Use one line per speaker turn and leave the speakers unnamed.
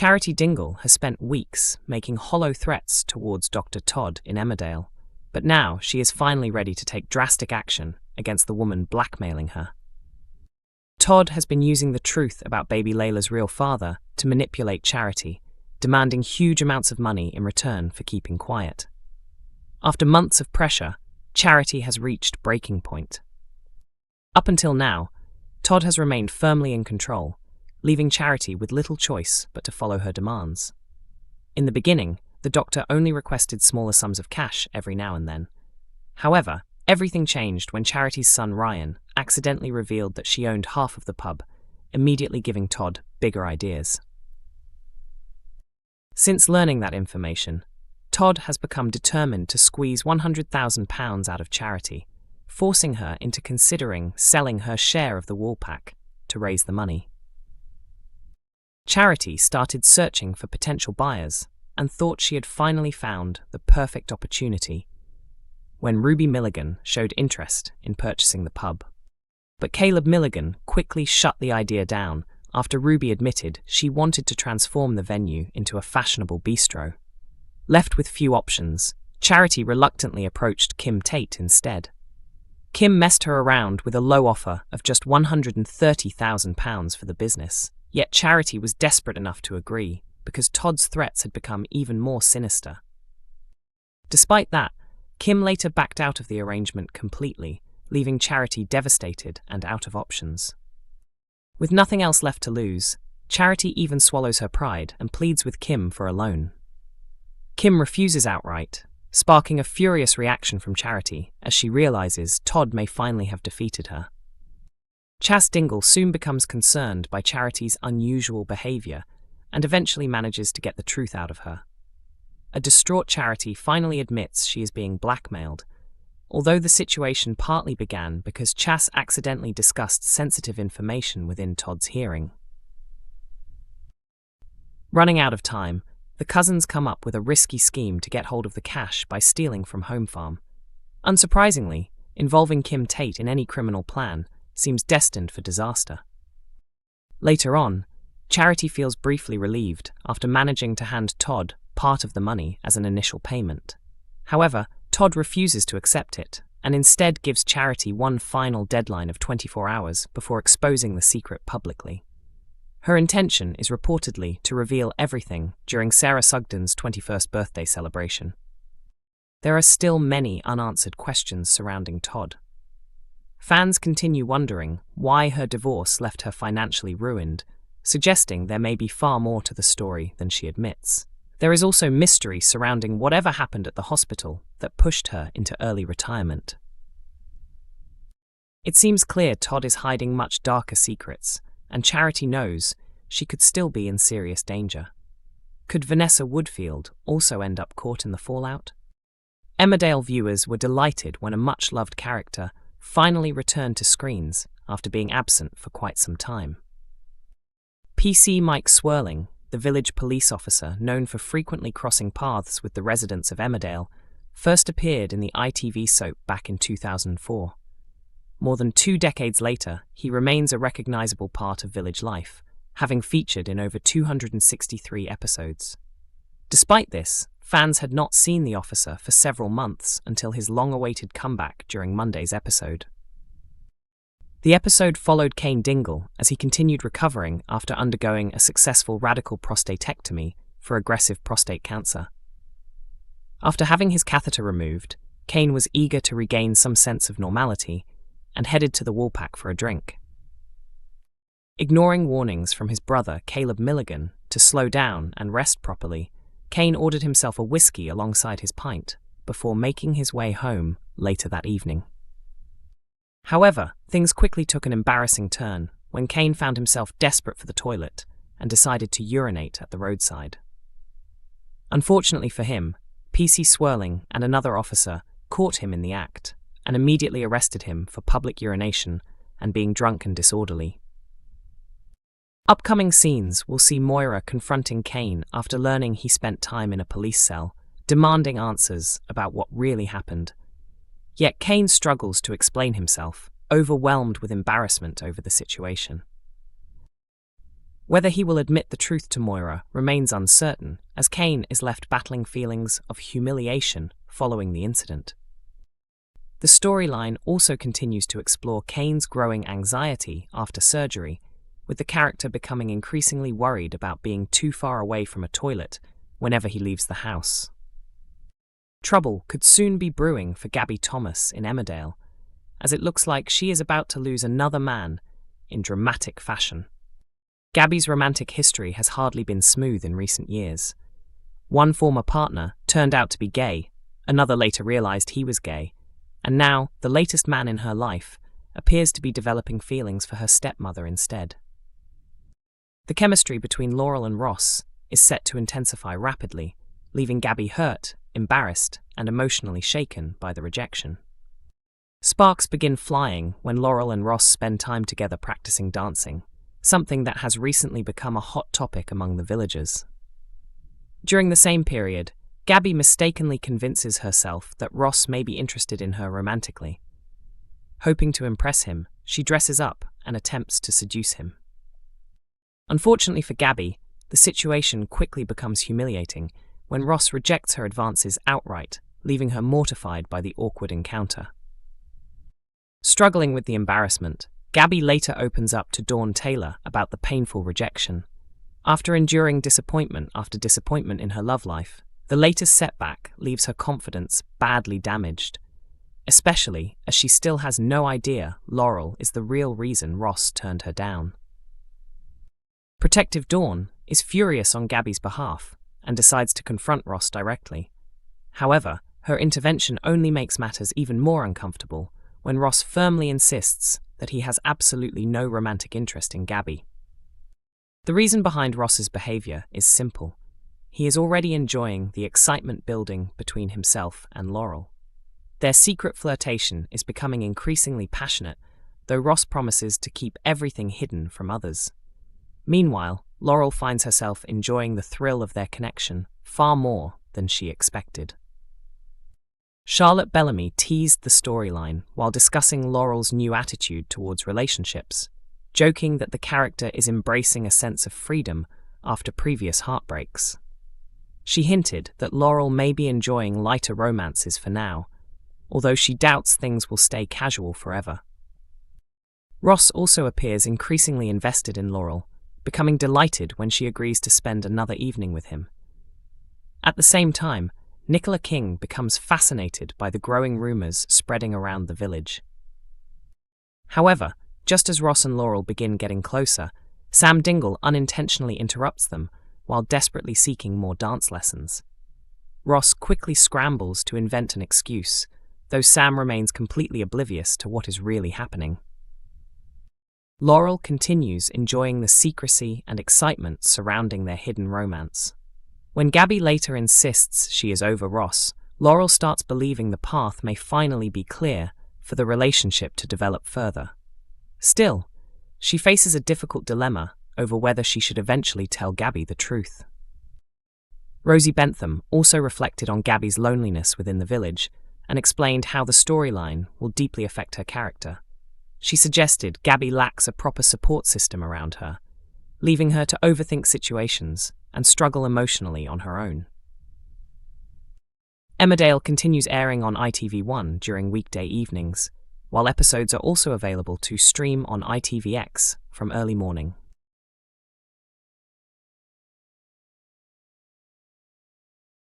Charity Dingle has spent weeks making hollow threats towards Dr. Todd in Emmerdale, but now she is finally ready to take drastic action against the woman blackmailing her. Todd has been using the truth about baby Leyla's real father to manipulate Charity, demanding huge amounts of money in return for keeping quiet. After months of pressure, Charity has reached breaking point. Up until now, Todd has remained firmly in control, leaving Charity with little choice but to follow her demands. In the beginning, the doctor only requested smaller sums of cash every now and then. However, everything changed when Charity's son Ryan accidentally revealed that she owned half of the pub, immediately giving Todd bigger ideas. Since learning that information, Todd has become determined to squeeze £100,000 out of Charity, forcing her into considering selling her share of the Woolpack to raise the money. Charity started searching for potential buyers and thought she had finally found the perfect opportunity when Ruby Milligan showed interest in purchasing the pub. But Caleb Milligan quickly shut the idea down after Ruby admitted she wanted to transform the venue into a fashionable bistro. Left with few options, Charity reluctantly approached Kim Tate instead. Kim messed her around with a low offer of just £130,000 for the business, yet Charity was desperate enough to agree because Todd's threats had become even more sinister. Despite that, Kim later backed out of the arrangement completely, leaving Charity devastated and out of options. With nothing else left to lose, Charity even swallows her pride and pleads with Kim for a loan. Kim refuses outright, sparking a furious reaction from Charity as she realizes Todd may finally have defeated her. Chas Dingle soon becomes concerned by Charity's unusual behavior and eventually manages to get the truth out of her. A distraught Charity finally admits she is being blackmailed, although the situation partly began because Chas accidentally discussed sensitive information within Todd's hearing. Running out of time, the cousins come up with a risky scheme to get hold of the cash by stealing from Home Farm. Unsurprisingly, involving Kim Tate in any criminal plan seems destined for disaster. Later on, Charity feels briefly relieved after managing to hand Todd part of the money as an initial payment. However, Todd refuses to accept it and instead gives Charity one final deadline of 24 hours before exposing the secret publicly. Her intention is reportedly to reveal everything during Sarah Sugden's 21st birthday celebration. There are still many unanswered questions surrounding Todd. Fans continue wondering why her divorce left her financially ruined, suggesting there may be far more to the story than she admits. There is also mystery surrounding whatever happened at the hospital that pushed her into early retirement. It seems clear Todd is hiding much darker secrets, and Charity knows she could still be in serious danger. Could Vanessa Woodfield also end up caught in the fallout? Emmerdale viewers were delighted when a much-loved character finally returned to screens after being absent for quite some time. PC Mike Swirling, the village police officer known for frequently crossing paths with the residents of Emmerdale, first appeared in the ITV soap back in 2004. More than 2 decades later, he remains a recognizable part of village life, having featured in over 263 episodes. Despite this, fans had not seen the officer for several months until his long-awaited comeback during Monday's episode. The episode followed Kane Dingle as he continued recovering after undergoing a successful radical prostatectomy for aggressive prostate cancer. After having his catheter removed, Kane was eager to regain some sense of normality and headed to the Woolpack for a drink. Ignoring warnings from his brother Caleb Milligan to slow down and rest properly, Kane ordered himself a whiskey alongside his pint before making his way home later that evening. However, things quickly took an embarrassing turn when Kane found himself desperate for the toilet and decided to urinate at the roadside. Unfortunately for him, PC Swirling and another officer caught him in the act and immediately arrested him for public urination and being drunk and disorderly. Upcoming scenes will see Moira confronting Kane after learning he spent time in a police cell, demanding answers about what really happened. Yet Kane struggles to explain himself, overwhelmed with embarrassment over the situation. Whether he will admit the truth to Moira remains uncertain, as Kane is left battling feelings of humiliation following the incident. The storyline also continues to explore Kane's growing anxiety after surgery, with the character becoming increasingly worried about being too far away from a toilet whenever he leaves the house. Trouble could soon be brewing for Gabby Thomas in Emmerdale, as it looks like she is about to lose another man in dramatic fashion. Gabby's romantic history has hardly been smooth in recent years. One former partner turned out to be gay, another later realized he was gay, and now the latest man in her life appears to be developing feelings for her stepmother instead. The chemistry between Laurel and Ross is set to intensify rapidly, leaving Gabby hurt, embarrassed, and emotionally shaken by the rejection. Sparks begin flying when Laurel and Ross spend time together practicing dancing, something that has recently become a hot topic among the villagers. During the same period, Gabby mistakenly convinces herself that Ross may be interested in her romantically. Hoping to impress him, she dresses up and attempts to seduce him. Unfortunately for Gabby, the situation quickly becomes humiliating when Ross rejects her advances outright, leaving her mortified by the awkward encounter. Struggling with the embarrassment, Gabby later opens up to Dawn Taylor about the painful rejection. After enduring disappointment after disappointment in her love life, the latest setback leaves her confidence badly damaged, especially as she still has no idea Laurel is the real reason Ross turned her down. Protective Dawn is furious on Gabby's behalf and decides to confront Ross directly. However, her intervention only makes matters even more uncomfortable when Ross firmly insists that he has absolutely no romantic interest in Gabby. The reason behind Ross's behavior is simple. He is already enjoying the excitement building between himself and Laurel. Their secret flirtation is becoming increasingly passionate, though Ross promises to keep everything hidden from others. Meanwhile, Laurel finds herself enjoying the thrill of their connection far more than she expected. Charlotte Bellamy teased the storyline while discussing Laurel's new attitude towards relationships, joking that the character is embracing a sense of freedom after previous heartbreaks. She hinted that Laurel may be enjoying lighter romances for now, although she doubts things will stay casual forever. Ross also appears increasingly invested in Laurel, becoming delighted when she agrees to spend another evening with him. At the same time, Nicola King becomes fascinated by the growing rumors spreading around the village. However, just as Ross and Laurel begin getting closer, Sam Dingle unintentionally interrupts them while desperately seeking more dance lessons. Ross quickly scrambles to invent an excuse, though Sam remains completely oblivious to what is really happening. Laurel continues enjoying the secrecy and excitement surrounding their hidden romance. When Gabby later insists she is over Ross, Laurel starts believing the path may finally be clear for the relationship to develop further. Still, she faces a difficult dilemma over whether she should eventually tell Gabby the truth. Rosie Bentham also reflected on Gabby's loneliness within the village and explained how the storyline will deeply affect her character. She suggested Gabby lacks a proper support system around her, leaving her to overthink situations and struggle emotionally on her own. Emmerdale continues airing on ITV1 during weekday evenings, while episodes are also available to stream on ITVX from early morning.